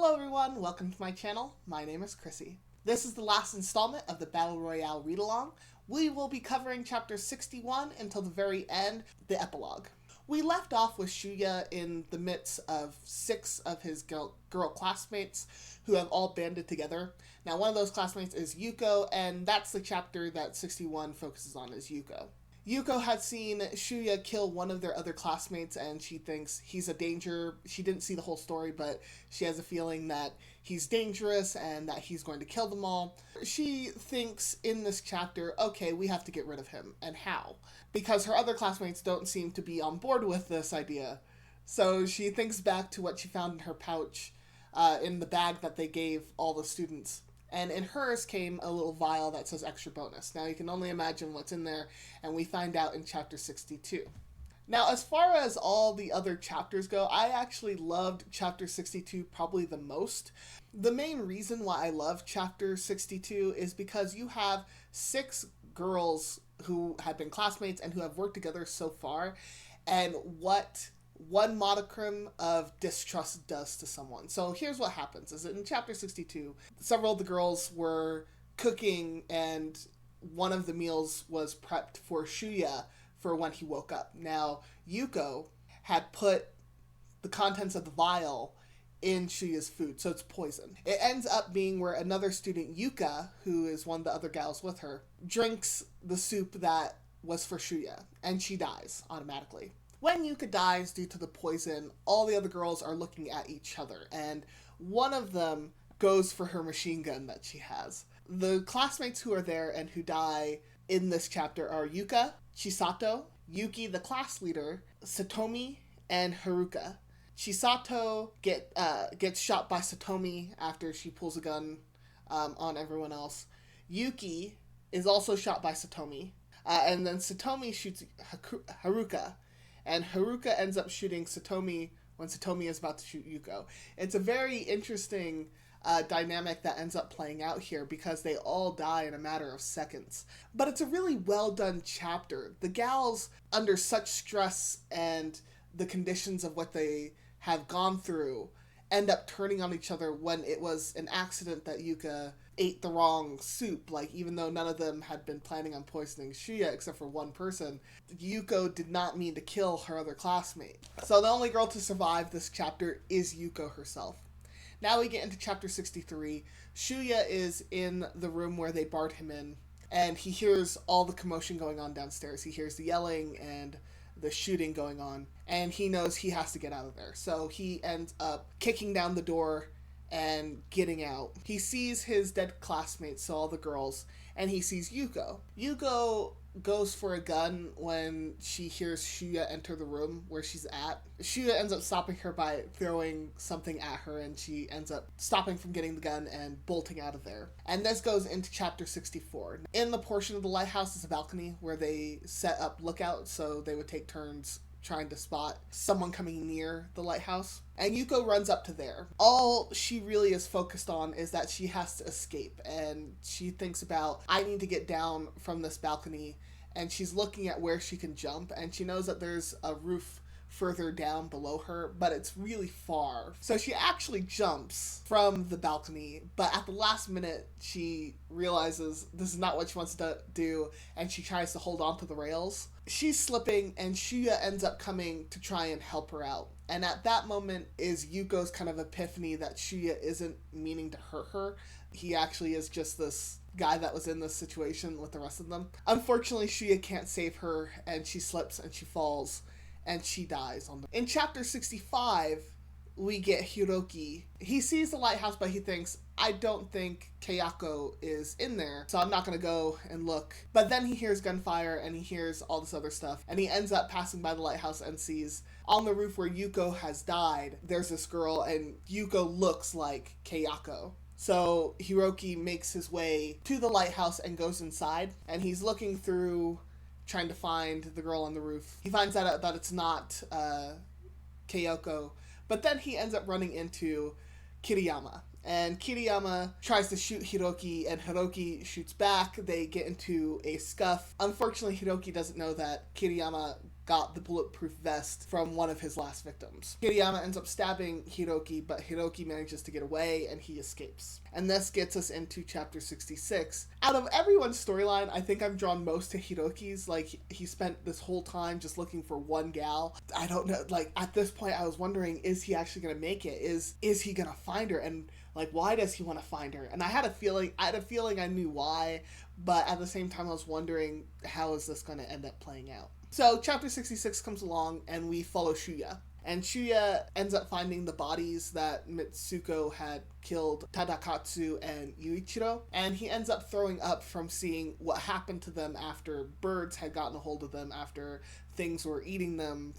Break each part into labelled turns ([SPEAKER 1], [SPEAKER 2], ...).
[SPEAKER 1] Hello everyone, welcome to my channel. My name is Chrissy. This is the last installment of the Battle Royale read-along. We will be covering chapter 61 until the very end, the epilogue. We left off with Shuya in the midst of 6 of his girl classmates who have all banded together. Now one of those classmates is Yuko, and that's the chapter that 61 focuses on, is Yuko. Yuko had seen Shuya kill one of their other classmates, and she thinks he's a danger. She didn't see the whole story, but she has a feeling that he's dangerous and that he's going to kill them all. She thinks in this chapter, okay, we have to get rid of him. And how? Because her other classmates don't seem to be on board with this idea. So she thinks back to what she found in her pouch, in the bag that they gave all the students. And in hers came a little vial that says extra bonus. Now you can only imagine what's in there, and we find out in chapter 62. Now as far as all the other chapters go, I actually loved chapter 62 probably the most. The main reason why I love chapter 62 is because you have 6 girls who have been classmates and who have worked together so far, and what one modicum of distrust does to someone. So here's what happens, is that in chapter 62, several of the girls were cooking, and one of the meals was prepped for Shuya for when he woke up. Now, Yuko had put the contents of the vial in Shuya's food, so it's poison. It ends up being where another student, Yuka, who is one of the other gals with her, drinks the soup that was for Shuya, and she dies automatically. When Yuka dies due to the poison, all the other girls are looking at each other, and one of them goes for her machine gun that she has. The classmates who are there and who die in this chapter are Yuka, Chisato, Yuki the class leader, Satomi, and Haruka. Chisato gets shot by Satomi after she pulls a gun on everyone else. Yuki is also shot by Satomi, and then Satomi shoots Haruka. And Haruka ends up shooting Satomi when Satomi is about to shoot Yuko. It's a very interesting dynamic that ends up playing out here because they all die in a matter of seconds. But it's a really well done chapter. The gals, under such stress and the conditions of what they have gone through, end up turning on each other when it was an accident that Yuka ate the wrong soup. Like, even though none of them had been planning on poisoning Shuya except for one person, Yuko did not mean to kill her other classmate. So the only girl to survive this chapter is Yuko herself. Now we get into chapter 63. Shuya is in the room where they barred him in, and he hears all the commotion going on downstairs. He hears the yelling and the shooting going on, and he knows he has to get out of there. So he ends up kicking down the door and getting out. He sees his dead classmates, so all the girls, and he sees Yuko. Yuko goes for a gun when she hears Shuya enter the room where she's at. Shuya ends up stopping her by throwing something at her, and she ends up stopping from getting the gun and bolting out of there. And this goes into chapter 64. In the portion of the lighthouse is a balcony where they set up lookouts, so they would take turns trying to spot someone coming near the lighthouse. And Yuko runs up to there. All she really is focused on is that she has to escape, and she thinks about, I need to get down from this balcony, and she's looking at where she can jump, and she knows that there's a roof further down below her, but it's really far. So she actually jumps from the balcony, but at the last minute she realizes this is not what she wants to do, and she tries to hold on to the rails. She's slipping, and Shuya ends up coming to try and help her out. And at that moment is Yuko's kind of epiphany that Shuya isn't meaning to hurt her. He actually is just this guy that was in this situation with the rest of them. Unfortunately, Shuya can't save her, and she slips and she falls, and she dies. In chapter 65, we get Hiroki. He sees the lighthouse, but he thinks, I don't think Kayako is in there, so I'm not going to go and look. But then he hears gunfire, and he hears all this other stuff, and he ends up passing by the lighthouse and sees on the roof where Yuko has died, there's this girl, and Yuko looks like Kayako. So Hiroki makes his way to the lighthouse and goes inside, and he's looking through, trying to find the girl on the roof. He finds out that it's not Kayako, but then he ends up running into Kiriyama. And Kiriyama tries to shoot Hiroki, and Hiroki shoots back. They get into a scuff. Unfortunately, Hiroki doesn't know that Kiriyama got the bulletproof vest from one of his last victims. Kiriyama ends up stabbing Hiroki, but Hiroki manages to get away and he escapes. And this gets us into chapter 66. Out of everyone's storyline, I think I'm drawn most to Hiroki's. Like, he spent this whole time just looking for one gal. I don't know, like, at this point I was wondering, is he actually gonna make it? Is he gonna find her? And like, why does he want to find her? And I had a feeling I knew why, but at the same time I was wondering, how is this going to end up playing out? So chapter 66 comes along and we follow Shuya. And Shuya ends up finding the bodies that Mitsuko had killed Tadakatsu and Yuichiro. And he ends up throwing up from seeing what happened to them after birds had gotten a hold of them, after things were eating them,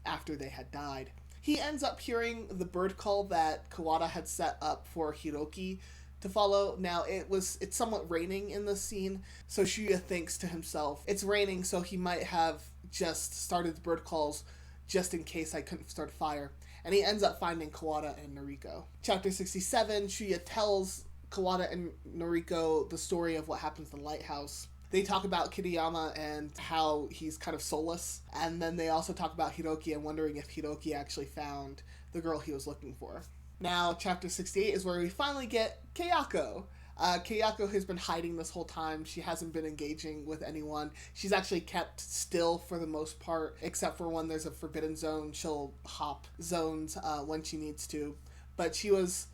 [SPEAKER 1] after they had died. He ends up hearing the bird call that Kawada had set up for Hiroki to follow. Now, it's somewhat raining in this scene, so Shuya thinks to himself, it's raining, so he might have just started the bird calls just in case I couldn't start a fire. And he ends up finding Kawada and Noriko. Chapter 67, Shuya tells Kawada and Noriko the story of what happens in the lighthouse. They talk about Kiriyama and how he's kind of soulless. And then they also talk about Hiroki and wondering if Hiroki actually found the girl he was looking for. Now, chapter 68 is where we finally get Kayako. Kayako has been hiding this whole time. She hasn't been engaging with anyone. She's actually kept still for the most part, except for when there's a forbidden zone. She'll hop zones when she needs to. But she was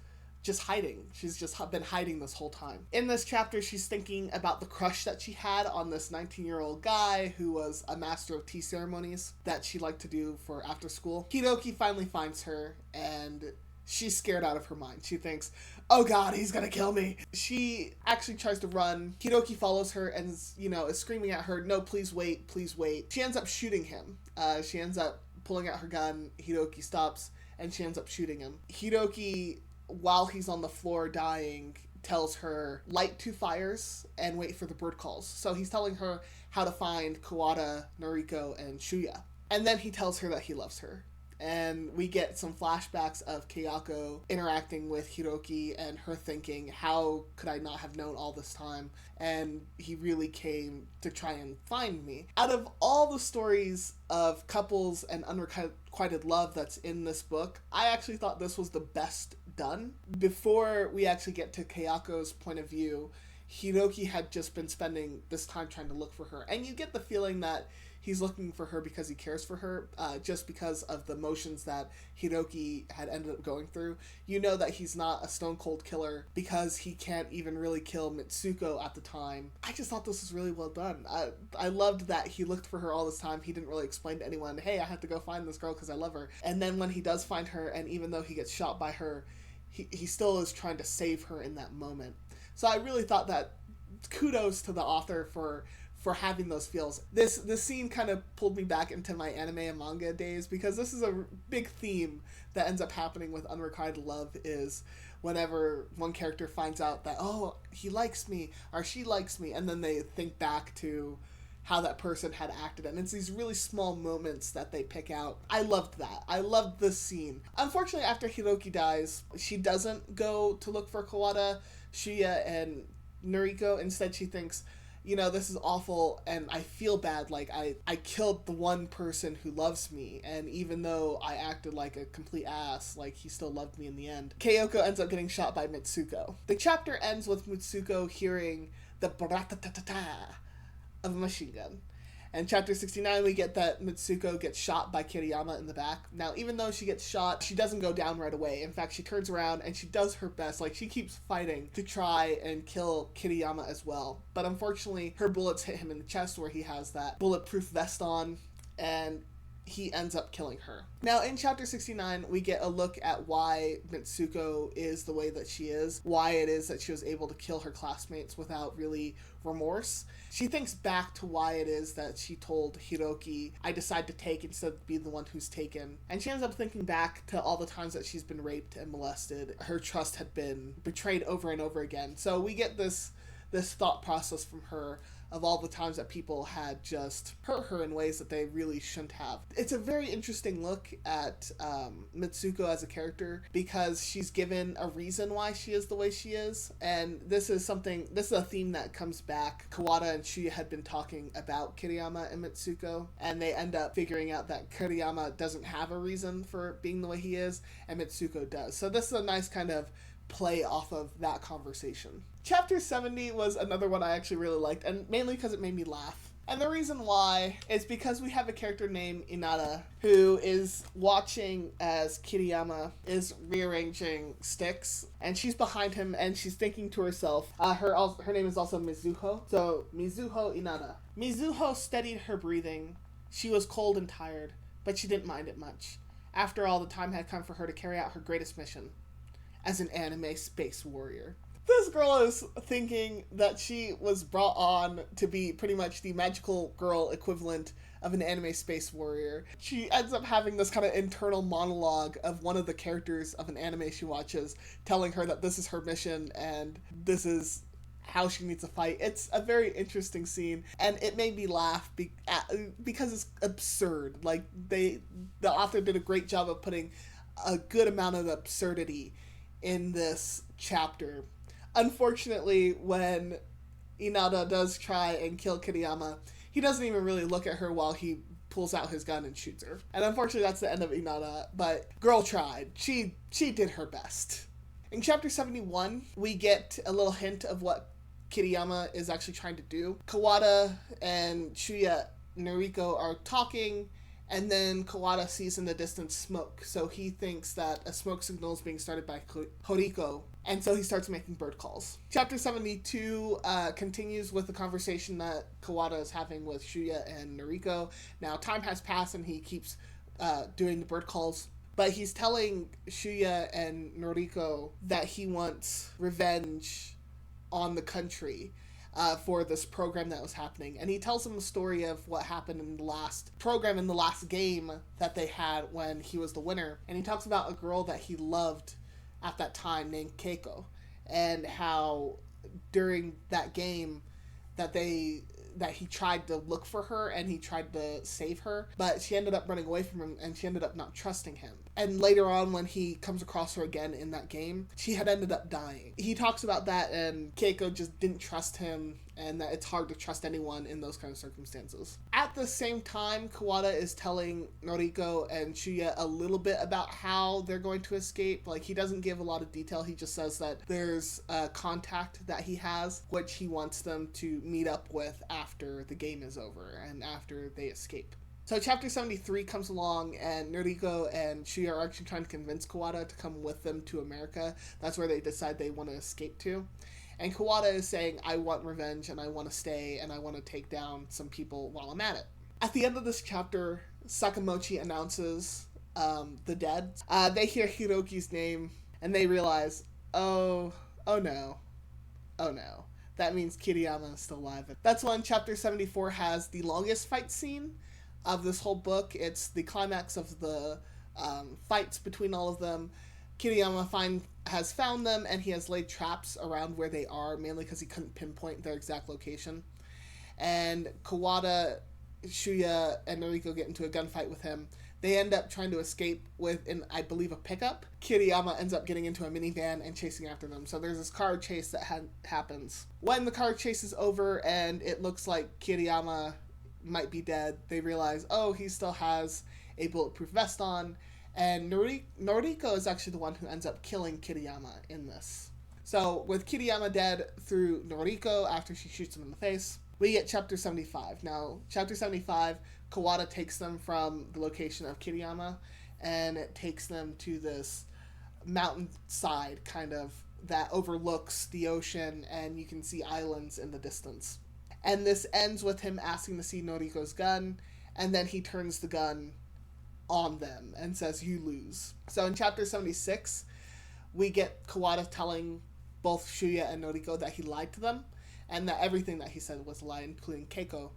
[SPEAKER 1] just hiding. She's just been hiding this whole time. In this chapter, she's thinking about the crush that she had on this 19-year-old guy who was a master of tea ceremonies that she liked to do for after school. Hiroki finally finds her, and she's scared out of her mind. She thinks, oh god, he's gonna kill me. She actually tries to run. Hiroki follows her and is screaming at her, no, please wait, please wait. She ends up shooting him. She ends up pulling out her gun. Hiroki stops, and she ends up shooting him. Hiroki, while he's on the floor dying, tells her, light 2 fires and wait for the bird calls. So he's telling her how to find Kawada, Noriko, and Shuya. And then he tells her that he loves her. And we get some flashbacks of Kayako interacting with Hiroki and her thinking, how could I not have known all this time? And he really came to try and find me. Out of all the stories of couples and unrequited love that's in this book, I actually thought this was the best done. Before we actually get to Kayako's point of view, Hiroki had just been spending this time trying to look for her. And you get the feeling that he's looking for her because he cares for her, just because of the emotions that Hiroki had ended up going through. You know that he's not a stone-cold killer because he can't even really kill Mitsuko at the time. I just thought this was really well done. I loved that he looked for her all this time. He didn't really explain to anyone, hey, I have to go find this girl because I love her. And then when he does find her, and even though he gets shot by her, he still is trying to save her in that moment. So I really thought that kudos to the author for having those feels. This scene kind of pulled me back into my anime and manga days, because this is a big theme that ends up happening with unrequited love, is whenever one character finds out that, oh, he likes me or she likes me, and then they think back to how that person had acted, and it's these really small moments that they pick out. I loved that. I loved this scene. Unfortunately, after Hiroki dies, she doesn't go to look for Kawada, Shuya, and Noriko. Instead, she thinks, this is awful, and I feel bad, like, I killed the one person who loves me, and even though I acted like a complete ass, like, he still loved me in the end. Kayako ends up getting shot by Mitsuko. The chapter ends with Mitsuko hearing the bra-ta-ta-ta-ta of a machine gun. And chapter 69, we get that Mitsuko gets shot by Kiriyama in the back. Now, even though she gets shot, she doesn't go down right away. In fact, she turns around and she does her best. Like, she keeps fighting to try and kill Kiriyama as well. But unfortunately, her bullets hit him in the chest where he has that bulletproof vest on, and he ends up killing her. Now, in chapter 69, we get a look at why Mitsuko is the way that she is, why it is that she was able to kill her classmates without really remorse. She thinks back to why it is that she told Hiroki, I decide to take instead of be the one who's taken. And she ends up thinking back to all the times that she's been raped and molested. Her trust had been betrayed over and over again. So we get this this thought process from her of all the times that people had just hurt her in ways that they really shouldn't have. It's a very interesting look at Mitsuko as a character because she's given a reason why she is the way she is, and this is a theme that comes back. Kawada and Shuya had been talking about Kiriyama and Mitsuko, and they end up figuring out that Kiriyama doesn't have a reason for being the way he is, and Mitsuko does. So this is a nice kind of play off of that conversation. Chapter 70 was another one I actually really liked, and mainly because it made me laugh. And the reason why is because we have a character named Inada who is watching as Kiriyama is rearranging sticks, and she's behind him and she's thinking to herself, her name is also Mizuho, so Mizuho Inada. Mizuho steadied her breathing. She was cold and tired, but she didn't mind it much. After all, the time had come for her to carry out her greatest mission as an anime space warrior. This girl is thinking that she was brought on to be pretty much the magical girl equivalent of an anime space warrior. She ends up having this kind of internal monologue of one of the characters of an anime she watches, telling her that this is her mission and this is how she needs to fight. It's a very interesting scene, and it made me laugh because it's absurd. Like, the author did a great job of putting a good amount of absurdity in this chapter. Unfortunately, when Inada does try and kill Kiriyama, he doesn't even really look at her while he pulls out his gun and shoots her. And unfortunately, that's the end of Inada, but girl tried. She did her best. In chapter 71, we get a little hint of what Kiriyama is actually trying to do. Kawada and Shuya Noriko are talking, and then Kawada sees in the distance smoke, so he thinks that a smoke signal is being started by Horiko, and so he starts making bird calls. Chapter 72 continues with the conversation that Kawada is having with Shuya and Noriko. Now, time has passed and he keeps doing the bird calls, but he's telling Shuya and Noriko that he wants revenge on the country for this program that was happening. And he tells them the story of what happened in the last program, in the last game that they had when he was the winner. And he talks about a girl that he loved at that time named Keiko, and how during that game that he tried to look for her and he tried to save her, but she ended up running away from him and she ended up not trusting him. And later on, when he comes across her again in that game, she had ended up dying. He talks about that, and Keiko just didn't trust him, and that it's hard to trust anyone in those kind of circumstances. At the same time, Kawada is telling Noriko and Shuya a little bit about how they're going to escape. Like, he doesn't give a lot of detail. He just says that there's a contact that he has, which he wants them to meet up with after the game is over and after they escape. So chapter 73 comes along, and Noriko and Shuya are actually trying to convince Kawada to come with them to America. That's where they decide they want to escape to. And Kawada is saying, I want revenge, and I want to stay, and I want to take down some people while I'm at it. At the end of this chapter, Sakamochi announces the dead. They hear Hiroki's name, and they realize, oh no. That means Kiriyama is still alive. That's when chapter 74 has the longest fight scene of this whole book. It's the climax of the fights between all of them. Kiriyama has found them, and he has laid traps around where they are, mainly because he couldn't pinpoint their exact location. And Kawada, Shuya, and Noriko get into a gunfight with him. They end up trying to escape with, I believe, a pickup. Kiriyama ends up getting into a minivan and chasing after them. So there's this car chase that happens. When the car chase is over and it looks like Kiriyama might be dead, they realize, he still has a bulletproof vest on, and Noriko is actually the one who ends up killing Kiriyama in this. So with Kiriyama dead through Noriko after she shoots him in the face, we get chapter 75. Now, chapter 75, Kawada takes them from the location of Kiriyama, and it takes them to this mountainside kind of that overlooks the ocean, and you can see islands in the distance. And this ends with him asking to see Noriko's gun, and then he turns the gun on them and says, you lose. So in chapter 76, we get Kawada telling both Shuya and Noriko that he lied to them, and that everything that he said was a lie, including Keiko.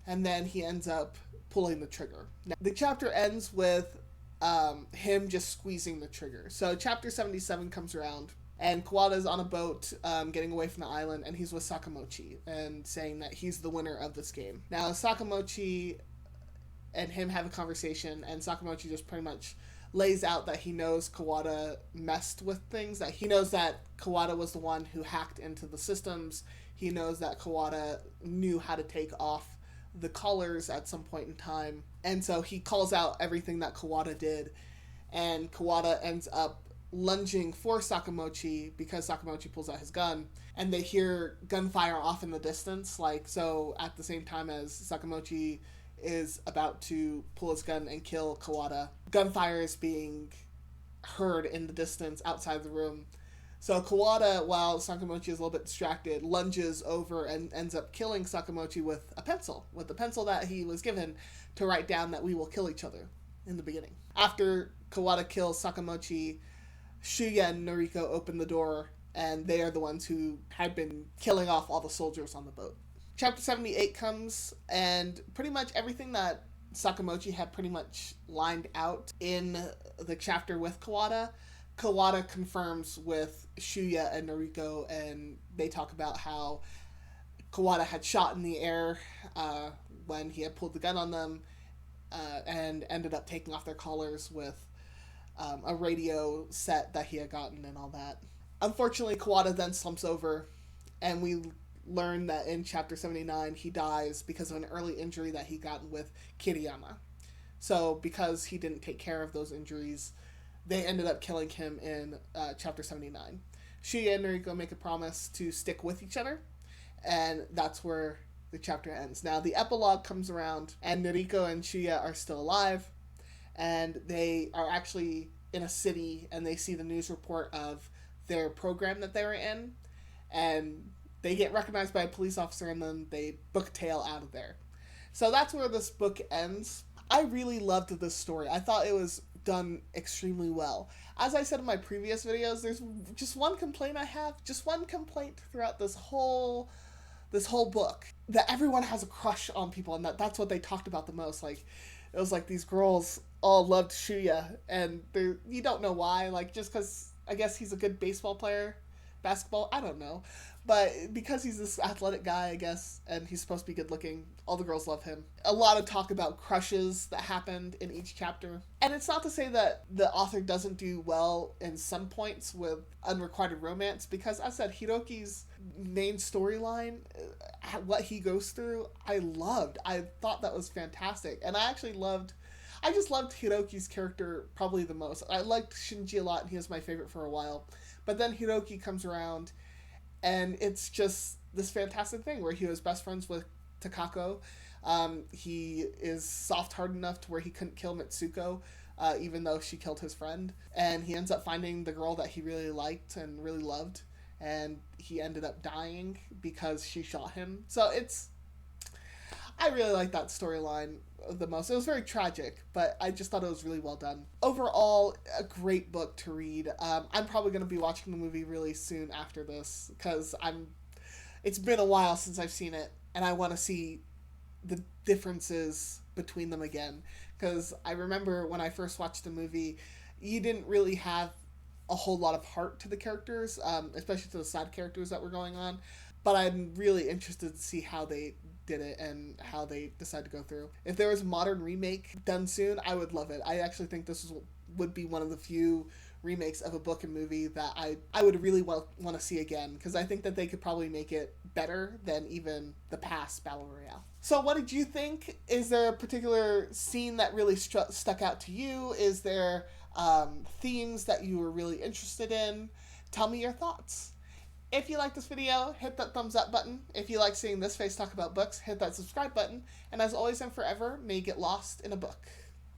[SPEAKER 1] And then he ends up pulling the trigger. Now, the chapter ends with him just squeezing the trigger. So chapter 77 comes around, And Kawada's on a boat getting away from the island, and he's with Sakamochi and saying that he's the winner of this game. Now, Sakamochi and him have a conversation, and Sakamochi just pretty much lays out that he knows Kawada messed with things, that he knows that Kawada was the one who hacked into the systems. He knows that Kawada knew how to take off the collars at some point in time. And so he calls out everything that Kawada did, and Kawada ends up lunging for Sakamochi because Sakamochi pulls out his gun, and they hear gunfire off in the distance, like, so at the same time as Sakamochi is about to pull his gun and kill Kawada, gunfire is being heard in the distance outside the room. So Kawada, while Sakamochi is a little bit distracted, lunges over and ends up killing Sakamochi with the pencil that he was given to write down that we will kill each other in the beginning. After Kawada kills Sakamochi, Shuya and Noriko open the door, and they are the ones who had been killing off all the soldiers on the boat. Chapter 78 comes, and pretty much everything that Sakamochi had pretty much lined out in the chapter with Kawada confirms with Shuya and Noriko, and they talk about how Kawada had shot in the air when he had pulled the gun on them, and ended up taking off their collars with a radio set that he had gotten and all that. Unfortunately, Kawada then slumps over, and we learn that in chapter 79 he dies because of an early injury that he got with Kiriyama. So because he didn't take care of those injuries, they ended up killing him in chapter 79. Shuya and Noriko make a promise to stick with each other, and that's where the chapter ends. Now the epilogue comes around, and Noriko and Shuya are still alive, and they are actually in a city, and they see the news report of their program that they were in, and they get recognized by a police officer, and then they book tail out of there. So that's where this book ends. I really loved this story. I thought it was done extremely well. As I said in my previous videos, there's just one complaint I have, just one complaint throughout this whole book, that everyone has a crush on people, and that's what they talked about the most. Like, it was like these girls all loved Shuya, and you don't know why, like, just because I guess he's a good basketball, I don't know. But because he's this athletic guy, I guess, and he's supposed to be good looking, all the girls love him. A lot of talk about crushes that happened in each chapter. And it's not to say that the author doesn't do well in some points with unrequited romance, because as I said, Hiroki's main storyline, what he goes through, I loved. I thought that was fantastic. And I just loved Hiroki's character probably the most. I liked Shinji a lot, and he was my favorite for a while. But then Hiroki comes around, and it's just this fantastic thing where he was best friends with Takako. He is soft-hearted enough to where he couldn't kill Mitsuko, even though she killed his friend. And he ends up finding the girl that he really liked and really loved. And he ended up dying because she shot him. So I really like that storyline the most. It was very tragic, but I just thought it was really well done. Overall, a great book to read. I'm probably going to be watching the movie really soon after this, because it's been a while since I've seen it, and I want to see the differences between them again. Because I remember when I first watched the movie, you didn't really have a whole lot of heart to the characters, especially to the side characters that were going on. But I'm really interested to see how they did it and how they decide to go through. If there was a modern remake done soon, I would love it. I actually think this would be one of the few remakes of a book and movie that I would really want to see again, because I think that they could probably make it better than even the past Battle Royale. So what did you think? Is there a particular scene that really stuck out to you? Is there themes that you were really interested in? Tell me your thoughts. If you like this video, hit that thumbs up button. If you like seeing this face talk about books, hit that subscribe button. And as always and forever, may you get lost in a book.